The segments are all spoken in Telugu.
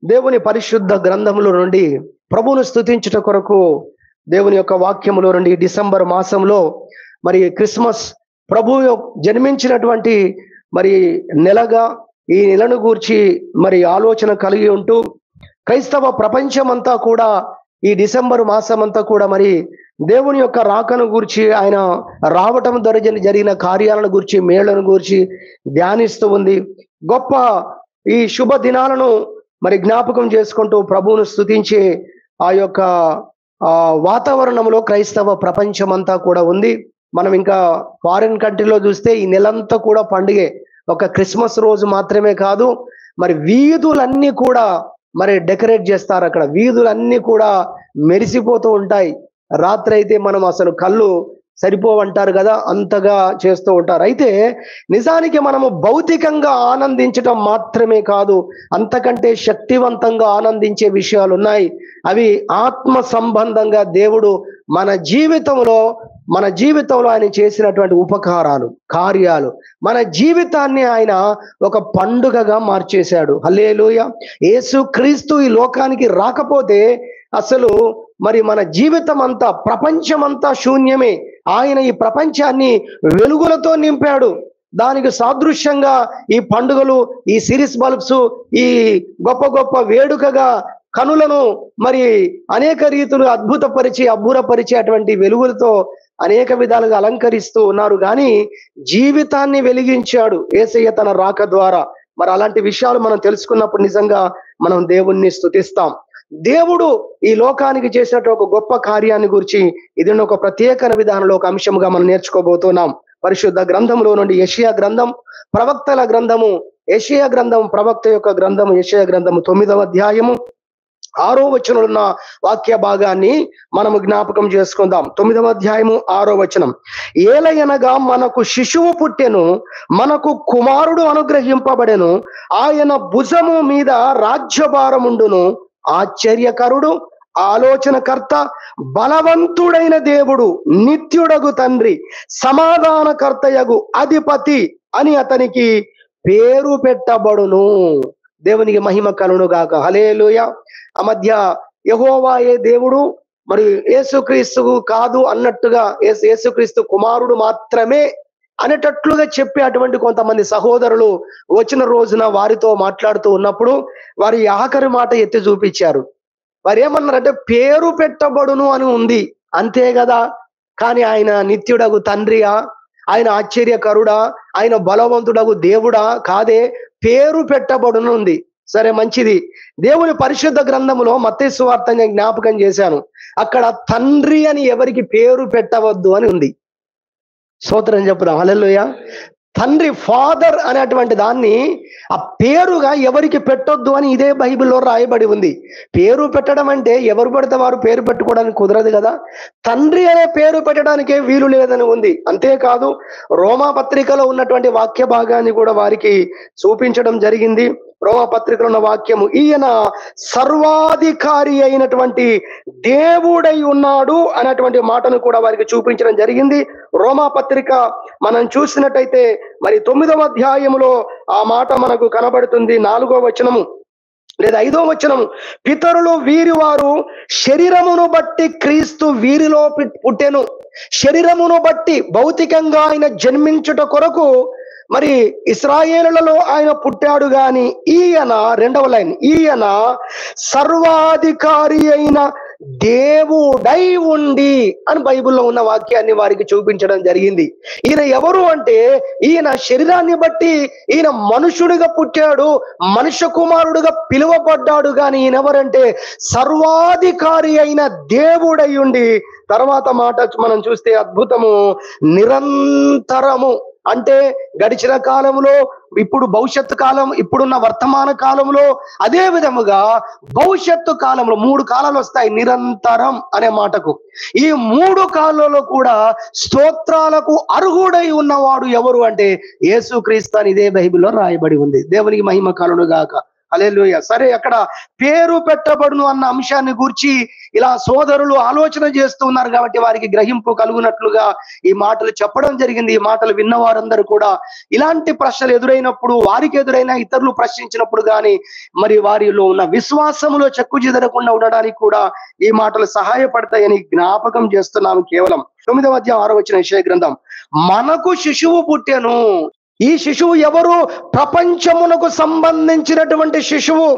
దేవుని పరిశుద్ధ గ్రంథములో నుండి ప్రభువును స్తుతించుట కొరకు దేవుని యొక్క వాక్యములో నుండి డిసెంబర్ మాసంలో మరి క్రిస్మస్ ప్రభువు జన్మించినటువంటి మరి నెలగా ఈ నెలను గూర్చి మరి ఆలోచన కలిగి ఉంటూ క్రైస్తవ ప్రపంచమంతా కూడా ఈ డిసెంబర్ మాసం అంతా కూడా మరి దేవుని యొక్క రాకను గూర్చి, ఆయన రావటం జరిగిన కార్యాలను గూర్చి, మేళ్లను గూర్చి ధ్యానిస్తూ ఉంది. గొప్ప ఈ శుభ దినాలను మరి జ్ఞాపకం చేసుకుంటూ ప్రభువును స్తుతించే ఆ యొక్క వాతావరణంలో క్రైస్తవ ప్రపంచం అంతా కూడా ఉంది. మనం ఇంకా ఫారిన్ కంట్రీలో చూస్తే ఈ నెలంతా కూడా పండుగే. ఒక క్రిస్మస్ రోజు మాత్రమే కాదు, మరి వీధులన్నీ కూడా మరి డెకరేట్ చేస్తారు. అక్కడ వీధులన్నీ కూడా మెరిసిపోతూ ఉంటాయి. రాత్రి అయితే మనం అసలు కళ్ళు సరిపోవంటారు కదా, అంతగా చేస్తూ ఉంటారు. అయితే నిజానికి మనము భౌతికంగా ఆనందించటం మాత్రమే కాదు, అంతకంటే శక్తివంతంగా ఆనందించే విషయాలు ఉన్నాయి. అవి ఆత్మ సంబంధంగా దేవుడు మన జీవితంలో ఆయన చేసినటువంటి ఉపకారాలు, కార్యాలు, మన జీవితాన్ని ఆయన ఒక పండుగగా మార్చేశాడు. హల్లెలూయా. యేసుక్రీస్తు ఈ లోకానికి రాకపోతే అసలు మరి మన జీవితం అంతా, ప్రపంచమంతా శూన్యమే. ఆయన ఈ ప్రపంచాన్ని వెలుగులతో నింపాడు. దానికి సాదృశ్యంగా ఈ పండుగలు, ఈ సిరీస్ బల్బ్స్, ఈ గొప్ప గొప్ప వేడుకగా కనులను మరి అనేక రీతులు అబ్బురపరిచి అటువంటి వెలుగులతో అనేక విధాలుగా అలంకరిస్తూ ఉన్నారు. కానీ జీవితాన్ని వెలిగించాడు యేసయ్య తన రాక ద్వారా. మరి అలాంటి విషయాలు మనం తెలుసుకున్నప్పుడు నిజంగా మనం దేవుణ్ణి స్తుతిస్తాం. దేవుడు ఈ లోకానికి చేసినట్టు ఒక గొప్ప కార్యాన్ని గురించి ఇది ఒక ప్రత్యేక విధానంలో ఒక అంశంగా మనం నేర్చుకోబోతున్నాం. పరిశుద్ధ గ్రంథంలో నుండి యెషయా గ్రంథం, ప్రవక్తల గ్రంథము, యెషయా గ్రంథం, ప్రవక్త యొక్క గ్రంథము, యెషయా గ్రంథము 9వ అధ్యాయము 6వ వచనంలో ఉన్న వాక్య భాగాన్ని మనము జ్ఞాపకం చేసుకుందాం. 9వ అధ్యాయము 6వ వచనం. ఏలయనగా మనకు శిశువు పుట్టెను, మనకు కుమారుడు అనుగ్రహింపబడెను, ఆయన భుజము మీద రాజ్యభారముండును, ఆశ్చర్యకరుడు, ఆలోచనకర్త, బలవంతుడైన దేవుడు, నిత్యుడగు తండ్రి, సమాధానకర్తయగు అధిపతి అని అతనికి పేరు పెట్టబడును. దేవునికి మహిమ కలుగును గాక. హల్లెలూయా. ఆ మధ్య యెహోవాయే దేవుడు, మరి యేసుక్రీస్తు కాదు అన్నట్టుగా, యేసుక్రీస్తు కుమారుడు మాత్రమే అనేటట్లుగా చెప్పే అటువంటి కొంతమంది సహోదరులు వచ్చిన రోజున వారితో మాట్లాడుతూ ఉన్నప్పుడు వారి ఆఖరి మాట ఎత్తి చూపించారు. వారు ఏమన్నారంటే, పేరు పెట్టబడును అని ఉంది అంతే కదా, కానీ ఆయన నిత్యుడగు తండ్రియా, ఆయన ఆశ్చర్యకరుడా, ఆయన బలవంతుడగు దేవుడా? కాదే, పేరు పెట్టబడును ఉంది. సరే, మంచిది. దేవుని పరిశుద్ధ గ్రంథములో మత్తయి సువార్త నేను జ్ఞాపకం చేశాను. అక్కడ తండ్రి అని ఎవరికి పేరు పెట్టవద్దు అని ఉంది. స్తోత్రం చెప్పుదాం. హల్లెలూయా. తండ్రి, ఫాదర్ అనేటువంటి దాన్ని ఆ పేరుగా ఎవరికి పెట్టొద్దు అని ఇదే బైబిల్లో రాయబడి ఉంది. పేరు పెట్టడం అంటే ఎవరు పడితే వారు పేరు పెట్టుకోవడానికి కుదరదు కదా. తండ్రి అనే పేరు పెట్టడానికే వీలు లేదని ఉంది. అంతేకాదు, రోమా పత్రికలో ఉన్నటువంటి వాక్య భాగాన్ని కూడా వారికి చూపించడం జరిగింది. రోమా పత్రికలో ఉన్న వాక్యము, ఈయన సర్వాధికారి అయినటువంటి దేవుడై ఉన్నాడు అనేటువంటి మాటను కూడా వారికి చూపించడం జరిగింది. రోమా పత్రిక మనం చూసినట్టయితే మరి 9వ అధ్యాయములో ఆ మాట మనకు కనబడుతుంది. 4వ వచనము లేదా 5వ వచనము. పితరులు వీరి వారు శరీరమును బట్టి క్రీస్తు వీరిలో పుట్టెను. శరీరమును బట్టి భౌతికంగా ఆయన జన్మించుట కొరకు మరి ఇశ్రాయేలులలో ఆయన పుట్టాడు. గాని ఈయన, 2వ లైన్, ఈయన సర్వాధికారి అయిన దేవుడై ఉండి అని బైబిల్లో ఉన్న వాక్యాన్ని వారికి చూపించడం జరిగింది. ఈయన ఎవరు అంటే, ఈయన శరీరాన్ని బట్టి ఈయన మనుషుడిగా పుట్టాడు, మనుష్య కుమారుడుగా పిలువబడ్డాడు. కానీ ఈయన ఎవరంటే సర్వాధికారి అయిన దేవుడై ఉండి. తర్వాత మాట మనం చూస్తే అద్భుతము, నిరంతరము అంటే గడిచిన కాలంలో, ఇప్పుడు భవిష్యత్తు కాలం, ఇప్పుడున్న వర్తమాన కాలంలో, అదే విధముగా భవిష్యత్తు కాలంలో 3 కాలాలు వస్తాయి నిరంతరం అనే మాటకు. ఈ 3 కాలాల్లో కూడా స్తోత్రాలకు అర్హుడై ఉన్నవాడు ఎవరు అంటే యేసుక్రీస్తు అని ఇదే బైబిల్లో రాయబడి ఉంది. దేవునికి మహిమ కలుగును గాక. హల్లెలూయా. సరే, అక్కడ పేరు పెట్టబడును అన్న అంశాన్ని గూర్చి ఇలా సోదరులు ఆలోచన చేస్తూ ఉన్నారు కాబట్టి వారికి గ్రహింపు కలుగునట్లుగా ఈ మాటలు చెప్పడం జరిగింది. ఈ మాటలు విన్న వారందరూ కూడా ఇలాంటి ప్రశ్నలు ఎదురైనప్పుడు, వారికి ఎదురైన ఇతరులు ప్రశ్నించినప్పుడు కానీ మరి వారిలో ఉన్న విశ్వాసములో చెక్కు చెదరకుండా ఉండడానికి కూడా ఈ మాటలు సహాయపడతాయని జ్ఞాపకం చేస్తున్నాను. కేవలం 9వ అధ్యాయం 6వ వచనం యెషయా గ్రంథం, మనకు శిశువు పుట్టెను. ఈ శిశువు ఎవరు? ప్రపంచమునకు సంబంధించినటువంటి శిశువు,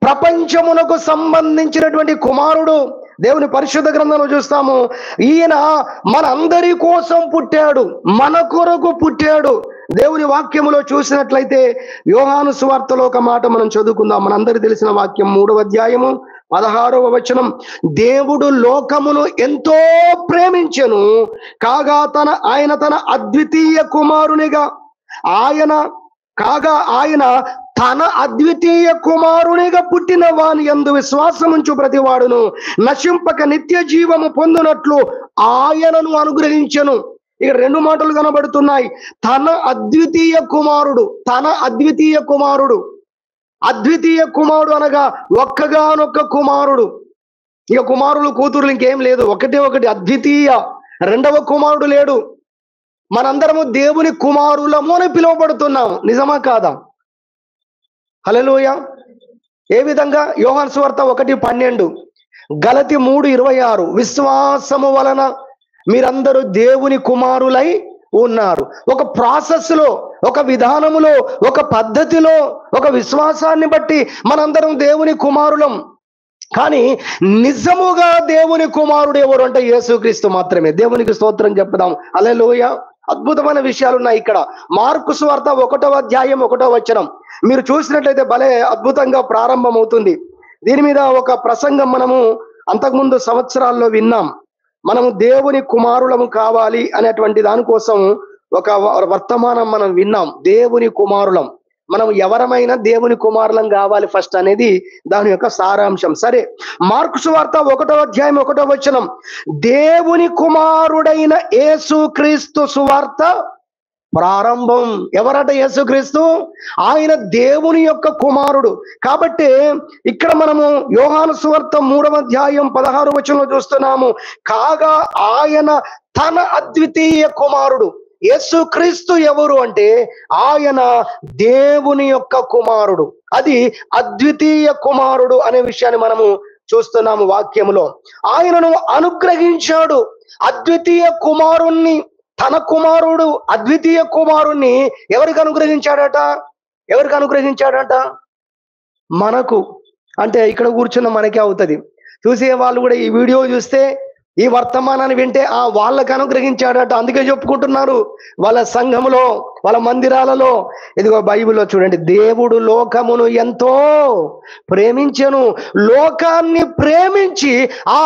ప్రపంచమునకు సంబంధించినటువంటి కుమారుడు. దేవుని పరిశుద్ధ గ్రంథంలో చూస్తాము, ఈయన మనందరి కోసం పుట్టాడు, మన కొరకు పుట్టాడు. దేవుని వాక్యములో చూసినట్లయితే యోహాను సువార్తలో ఒక మాట మనం చదువుకుందాం. మనందరికీ తెలిసిన వాక్యం 3వ అధ్యాయము 16వ వచనం, దేవుడు లోకమును ఎంతో ప్రేమించెను కాగా ఆయన తన అద్వితీయ కుమారునిగా తన అద్వితీయ కుమారునిగా పుట్టిన వాని యందు విశ్వాసముంచు ప్రతివాడును నశింపక నిత్య జీవము పొందునట్లు ఆయనను అనుగ్రహించెను. ఇక 2 మాటలు కనబడుతున్నాయి. తన అద్వితీయ కుమారుడు, తన అద్వితీయ కుమారుడు. అద్వితీయ కుమారుడు అనగా ఒక్కగానొక్క కుమారుడు. ఇక కుమారులు కూతురులు ఇంకేం లేదు, ఒకటే ఒకటి అద్వితీయ. రెండవ కుమారుడు లేడు. మనందరము దేవుని కుమారులము అని పిలువబడుతున్నాం. నిజమా కాదా? హల్లెలూయా. ఏ విధంగా? యోహాను సువార్త 1:12, గలతీ 3:26, విశ్వాసము వలన మీరందరూ దేవుని కుమారులై ఉన్నారు. ఒక ప్రాసెస్ లో, ఒక విధానములో, ఒక పద్ధతిలో, ఒక విశ్వాసాన్ని బట్టి మనందరం దేవుని కుమారులం. కానీ నిజముగా దేవుని కుమారుడు ఎవరు అంటే యేసుక్రీస్తు మాత్రమే. దేవునికి స్తోత్రం చెప్పుదాం. హల్లెలూయా. అద్భుతమైన విషయాలు ఉన్నాయి ఇక్కడ. మార్కు సువార్త 1వ అధ్యాయం 1వ వచనం మీరు చూసినట్లయితే భలే అద్భుతంగా ప్రారంభమవుతుంది. దీని మీద ఒక ప్రసంగం మనము అంతకుముందు సంవత్సరాల్లో విన్నాం. మనము దేవుని కుమారులము కావాలి అనేటువంటి దానికోసం ఒక వర్తమానం మనం విన్నాం. దేవుని కుమారులం, మనం ఎవరమైనా దేవుని కుమారులం కావాలి ఫస్ట్ అనేది దాని యొక్క సారాంశం. సరే, మార్కు సువార్త 1వ అధ్యాయం 1వ వచనం, దేవుని కుమారుడైన యేసుక్రీస్తు సువార్త ప్రారంభం. ఎవరట? యేసుక్రీస్తు. ఆయన దేవుని యొక్క కుమారుడు. కాబట్టి ఇక్కడ మనము యోహాను సువార్త 3వ అధ్యాయం 16వ వచనంలో చూస్తున్నాము, కాగా ఆయన తన అద్వితీయ కుమారుడు. యేసుక్రీస్తు ఎవరు అంటే ఆయన దేవుని యొక్క కుమారుడు. అది అద్వితీయ కుమారుడు అనే విషయాన్ని మనము చూస్తున్నాము వాక్యములో. ఆయనను అనుగ్రహించాడు. అద్వితీయ కుమారుణ్ణి, తన కుమారుడు అద్వితీయ కుమారుణ్ణి ఎవరికి అనుగ్రహించాడట? ఎవరికి అనుగ్రహించాడట? మనకు. అంటే ఇక్కడ కూర్చున్న మనకే అవుతుంది. చూసే వాళ్ళు కూడా ఈ వీడియో చూస్తే, ఈ వర్తమానాన్ని వింటే వాళ్ళకి అనుగ్రహించాడట. అందుకే చెప్పుకుంటున్నారు వాళ్ళ సంఘములో, వాళ్ళ మందిరాలలో. ఇదిగో బైబిల్లో చూడండి, దేవుడు లోకమును ఎంతో ప్రేమించెను, లోకాన్ని ప్రేమించి ఆ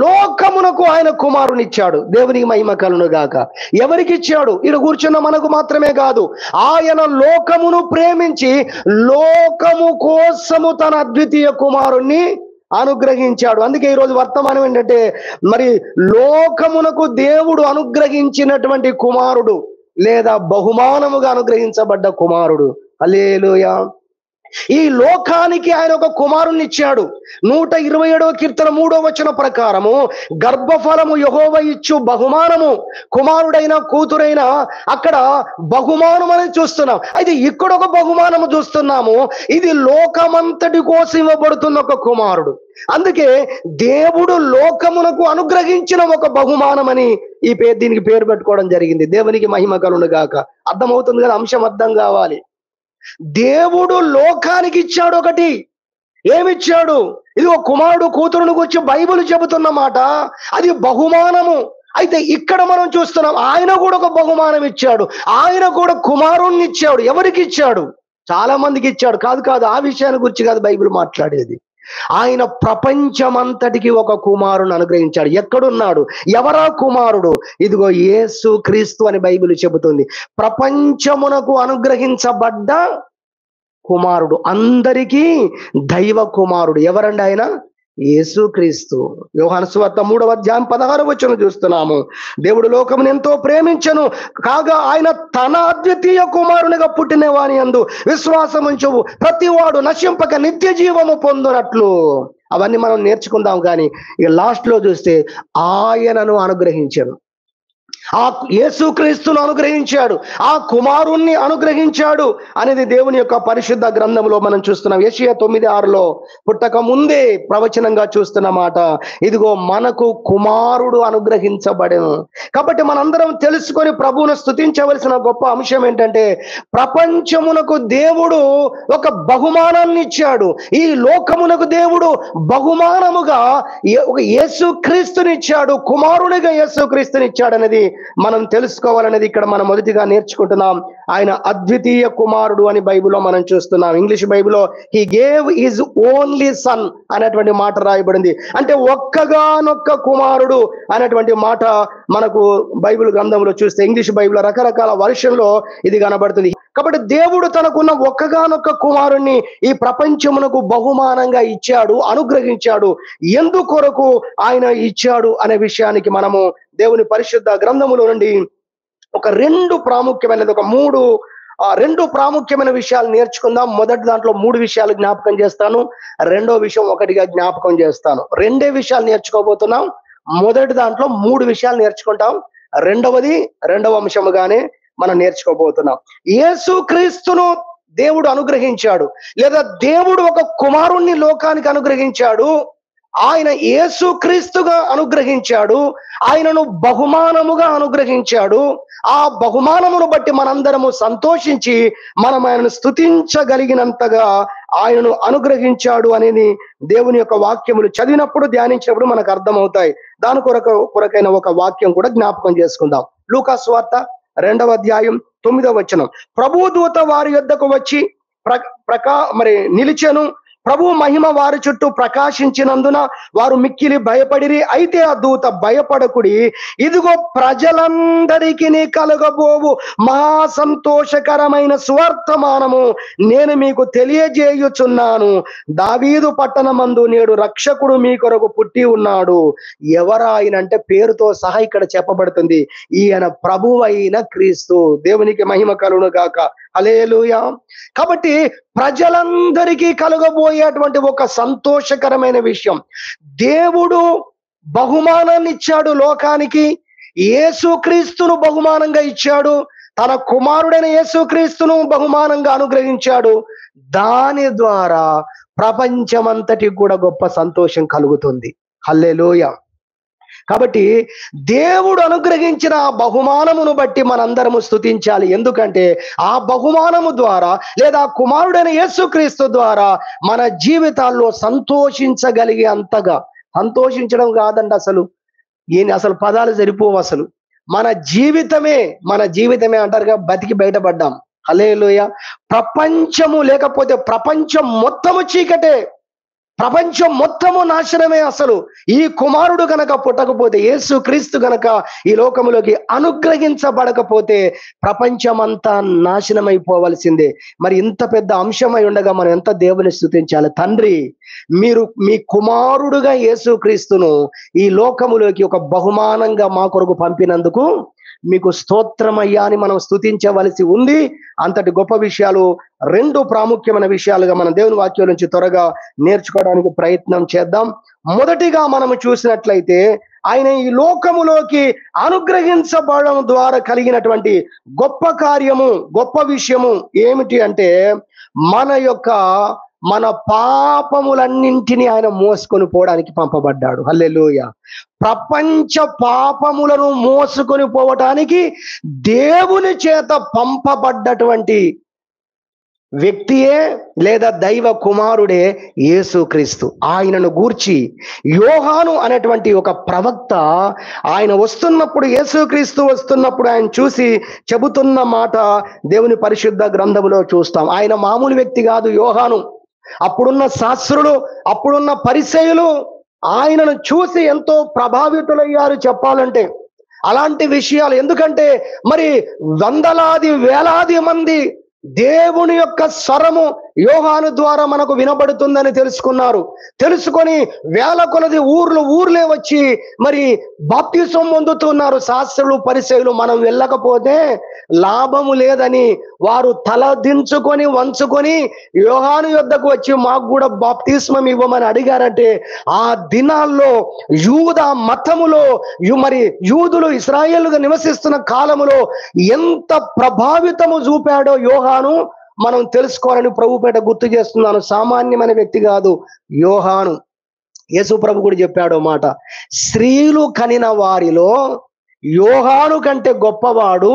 లోకమునకు ఆయన కుమారునిచ్చాడు. దేవునికి మహిమ కలుగును గాక. ఎవరికి ఇచ్చాడు? ఇక్కడ కూర్చున్న మనకు మాత్రమే కాదు, ఆయన లోకమును ప్రేమించి లోకము కోసము తన అద్వితీయ కుమారుణ్ణి అనుగ్రహించాడు. అందుకే ఈరోజు వర్తమానం ఏంటంటే, మరి లోకమునకు దేవుడు అనుగ్రహించినటువంటి కుమారుడు లేదా బహుమానముగా అనుగ్రహించబడ్డ కుమారుడు. హల్లెలూయా. ఈ లోకానికి ఆయన ఒక కుమారుని ఇచ్చాడు. 127వ కీర్తన 3వ వచనం ప్రకారము గర్భఫలము యెహోవా ఇచ్చు బహుమానము. కుమారుడైన కూతురైన అక్కడ బహుమానం అని చూస్తున్నాం. అయితే ఇక్కడ ఒక బహుమానము చూస్తున్నాము. ఇది లోకమంతటి కోసం ఇవ్వబడుతున్న ఒక కుమారుడు. అందుకే దేవుడు లోకమునకు అనుగ్రహించిన ఒక బహుమానం అని దీనికి పేరు పెట్టుకోవడం జరిగింది. దేవునికి మహిమ కలుగును గాక. అర్థమవుతుంది కదా? అంశం అర్థం కావాలి. దేవుడు లోకానికి ఇచ్చాడు ఒకటి. ఏమిచ్చాడు? ఇది ఒక కుమారుడు కూతురుని గురించి బైబిల్ చెబుతున్న మాట. అది బహుమానము. అయితే ఇక్కడ మనం చూస్తున్నాం, ఆయన కూడా ఒక బహుమానం ఇచ్చాడు. ఆయన కూడా కుమారుణ్ణి ఇచ్చాడు. ఎవరికి ఇచ్చాడు? చాలా మందికి ఇచ్చాడు. కాదు, ఆ విషయాన్ని గురించి కాదు బైబిల్ మాట్లాడేది. ఆయన ప్రపంచమంతటికి ఒక కుమారుని అనుగ్రహించాడు. ఎక్కడున్నాడు? ఎవరా కుమారుడు? ఇదిగో యేసు క్రీస్తు అని బైబిల్ చెబుతుంది. ప్రపంచమునకు అనుగ్రహించబడ్డ కుమారుడు, అందరికీ దైవ కుమారుడు. ఎవరండి ఆయన? యేసుక్రీస్తు. యోహాను సువార్త 3వ అధ్యాయం 16వ వచనం చూస్తున్నాము. దేవుడు లోకమును ఎంతో ప్రేమించెను కాగా ఆయన తన అద్వితీయ కుమారునిగా పుట్టిన వాని యందు విశ్వాసముంచు ప్రతివాడు నశింపక నిత్య జీవము పొందునట్లు. అవన్నీ మనం నేర్చుకుందాం. కానీ ఇక లాస్ట్ లో చూస్తే ఆయనను అనుగ్రహించెను. ఆ యేసుక్రీస్తును అనుగ్రహించాడు, ఆ కుమారుణ్ణి అనుగ్రహించాడు అనేది దేవుని యొక్క పరిశుద్ధ గ్రంథంలో మనం చూస్తున్నాం. యెషయా 9:6లో పుట్టక ముందే ప్రవచనంగా చూస్తున్న మాట, ఇదిగో మనకు కుమారుడు అనుగ్రహించబడెను. కాబట్టి మనందరం తెలుసుకొని ప్రభువును స్తుతించవలసిన గొప్ప అంశం ఏంటంటే, ప్రపంచమునకు దేవుడు ఒక బహుమానాన్ని ఇచ్చాడు. ఈ లోకమునకు దేవుడు బహుమానముగా ఒక యేసుక్రీస్తునిచ్చాడు, కుమారునిగా యేసుక్రీస్తునిచ్చాడు అనేది మనం తెలుసుకోవాలనేది ఇక్కడ మనం మొదటిగా నేర్చుకుంటున్నాం. ఆయన అద్వితీయ కుమారుడు అని బైబిల్లో మనం చూస్తున్నాం. ఇంగ్లీష్ బైబిల్లో he gave his only sun అనేటువంటి మాట రాయబడింది. అంటే ఒక్కగానొక్క కుమారుడు అనేటువంటి మాట మనకు బైబిల్ గ్రంథంలో చూస్తే, ఇంగ్లీష్ బైబిల్ రకరకాల వర్షన్లో ఇది కనబడుతుంది. కాబట్టి దేవుడు తనకున్న ఒక్కగానొక్క కుమారుణ్ణి ఈ ప్రపంచమునకు బహుమానంగా ఇచ్చాడు, అనుగ్రహించాడు. ఎందుకొరకు ఆయన ఇచ్చాడు అనే విషయానికి మనము దేవుని పరిశుద్ధ గ్రంథములో నుండి ఒక రెండు ప్రాముఖ్యమైన విషయాలు నేర్చుకుందాం. మొదటి దాంట్లో 3 విషయాలు జ్ఞాపకం చేస్తాను, రెండో విషయం ఒకటిగా జ్ఞాపకం చేస్తాను. 2 విషయాలు నేర్చుకోబోతున్నాం. మొదటి దాంట్లో 3 విషయాలు నేర్చుకుంటాం, రెండవది రెండవ అంశముగానే మనం నేర్చుకోబోతున్నాం. యేసుక్రీస్తును దేవుడు అనుగ్రహించాడు, లేదా దేవుడు ఒక కుమారుణ్ణి లోకానికి అనుగ్రహించాడు. ఆయన యేసుక్రీస్తుగా అనుగ్రహించాడు, ఆయనను బహుమానముగా అనుగ్రహించాడు. ఆ బహుమానమును బట్టి మనందరము సంతోషించి మనం ఆయనను స్తుతించగలిగినంతగా ఆయనను అనుగ్రహించాడు అనేది దేవుని యొక్క వాక్యములు చదివినప్పుడు, ధ్యానించినప్పుడు మనకు అర్థమవుతాయి. దాని కొరకైన ఒక వాక్యం కూడా జ్ఞాపకం చేసుకుందాం. లూకా సువార్త 2వ అధ్యాయం 9వ వచనం. ప్రభు దూత వారి యొద్దకు వచ్చి నిలిచెను. ప్రభు మహిమ వారి చుట్టూ ప్రకాశించినందున వారు మిక్కిలి భయపడిరి. అయితే ఆ దూత, భయపడకుడి, ఇదిగో ప్రజలందరికీ కలగబోవు మహా సంతోషకరమైన సువర్తమానము నేను మీకు తెలియజేయుచున్నాను. దావీదు పట్టణమందు నేడు రక్షకుడు మీ కొరకు పుట్టి ఉన్నాడు. ఎవరాయన అంటే పేరుతో సహా ఇక్కడ చెప్పబడుతుంది. ఈయన ప్రభువైన క్రీస్తు. దేవునికి మహిమ కలుగును గాక. హల్లెలూయా. కాబట్టి ప్రజలందరికీ కలుగబోయేటువంటి ఒక సంతోషకరమైన విషయం, దేవుడు బహుమానాన్ని ఇచ్చాడు లోకానికి. యేసుక్రీస్తును బహుమానంగా ఇచ్చాడు, తన కుమారుడైన యేసుక్రీస్తును బహుమానంగా అనుగ్రహించాడు. దాని ద్వారా ప్రపంచమంతటికి కూడా గొప్ప సంతోషం కలుగుతుంది. హల్లెలూయా. కాబట్టి దేవుడు అనుగ్రహించిన ఆ బహుమానమును బట్టి మనందరము స్తుతించాలి. ఎందుకంటే ఆ బహుమానము ద్వారా, లేదా కుమారుడైన యేసుక్రీస్తు ద్వారా మన జీవితాల్లో సంతోషించగలిగే అంతగా, సంతోషించడం కాదండి, అసలు పదాలు సరిపోవు. అసలు మన జీవితమే అంటారుగా, బతికి బయటపడ్డాం. హల్లెలూయా. ప్రపంచము లేకపోతే ప్రపంచం మొత్తము చీకటే, ప్రపంచం మొత్తము నాశనమే. అసలు ఈ కుమారుడు గనక పుట్టకపోతే, యేసుక్రీస్తు గనక ఈ లోకములోకి అనుగ్రహించబడకపోతే ప్రపంచమంతా నాశనమైపోవలసిందే. మరి ఇంత పెద్ద అంశమై ఉండగా మనం ఎంత దేవుని స్తుతించాలి. తండ్రి, మీరు మీ కుమారుడుగా యేసుక్రీస్తును ఈ లోకములోకి ఒక బహుమానంగా మా కొరకు పంపినందుకు మీకు స్తోత్రమయ్యా అని మనం స్తుతించవలసి ఉంది. అంతటి గొప్ప విషయాలు, 2 ప్రాముఖ్యమైన విషయాలుగా మనం దేవుని వాక్యం నుంచి త్వరగా నేర్చుకోవడానికి ప్రయత్నం చేద్దాం. మొదటిగా మనము చూసినట్లయితే, ఆయన ఈ లోకములోకి అనుగ్రహించబడడం ద్వారా కలిగినటువంటి గొప్ప కార్యము, గొప్ప విషయము ఏమిటి అంటే, మన పాపములన్నింటినీ ఆయన మోసుకొని పోవడానికి పంపబడ్డాడు. హల్లెలూయా. ప్రపంచ పాపములను మోసుకొని పోవటానికి దేవుని చేత పంపబడ్డటువంటి వ్యక్తియే, లేదా దైవ కుమారుడే యేసుక్రీస్తు. ఆయనను గూర్చి యోహాను అనేటువంటి ఒక ప్రవక్త ఆయన వస్తున్నప్పుడు, యేసుక్రీస్తు వస్తున్నప్పుడు ఆయన చూసి చెబుతున్న మాట దేవుని పరిశుద్ధ గ్రంథములో చూస్తాం. ఆయన మామూలు వ్యక్తి కాదు యోహాను. అప్పుడున్న శాస్త్రులు, అప్పుడున్న పరిసయ్యులు ఆయనను చూసి ఎంతో ప్రభావితులయ్యారు చెప్పాలంటే. అలాంటి విషయాలు, ఎందుకంటే మరి వందలాది వేలాది మంది దేవుని యొక్క స్వరము యోహాను ద్వారా మనకు వినబడుతుందని తెలుసుకొని వేల కొలది ఊర్లే వచ్చి మరి బాప్తిసం పొందుతున్నారు. శాస్త్రులు పరిసయ్యులు మనం వెళ్ళకపోతే లాభము లేదని వారు తల దించుకొని వంచుకొని యోహాను యొద్దకు వచ్చి మాకు కూడా బాప్తిస్మం ఇవ్వమని అడిగారంటే, ఆ దినాల్లో యూద మతములో మరి యూదులు ఇశ్రాయేలుగా నివసిస్తున్న కాలములో ఎంత ప్రభావితము చూపాడో యోహాను మనం తెలుసుకోవాలని ప్రభుపేట గుర్తు చేస్తున్నాను. సామాన్యమైన వ్యక్తి కాదు యోహాను. యేసు ప్రభు కూడా చెప్పాడు మాట, స్త్రీలు కనిన వారిలో యోహాను కంటే గొప్పవాడు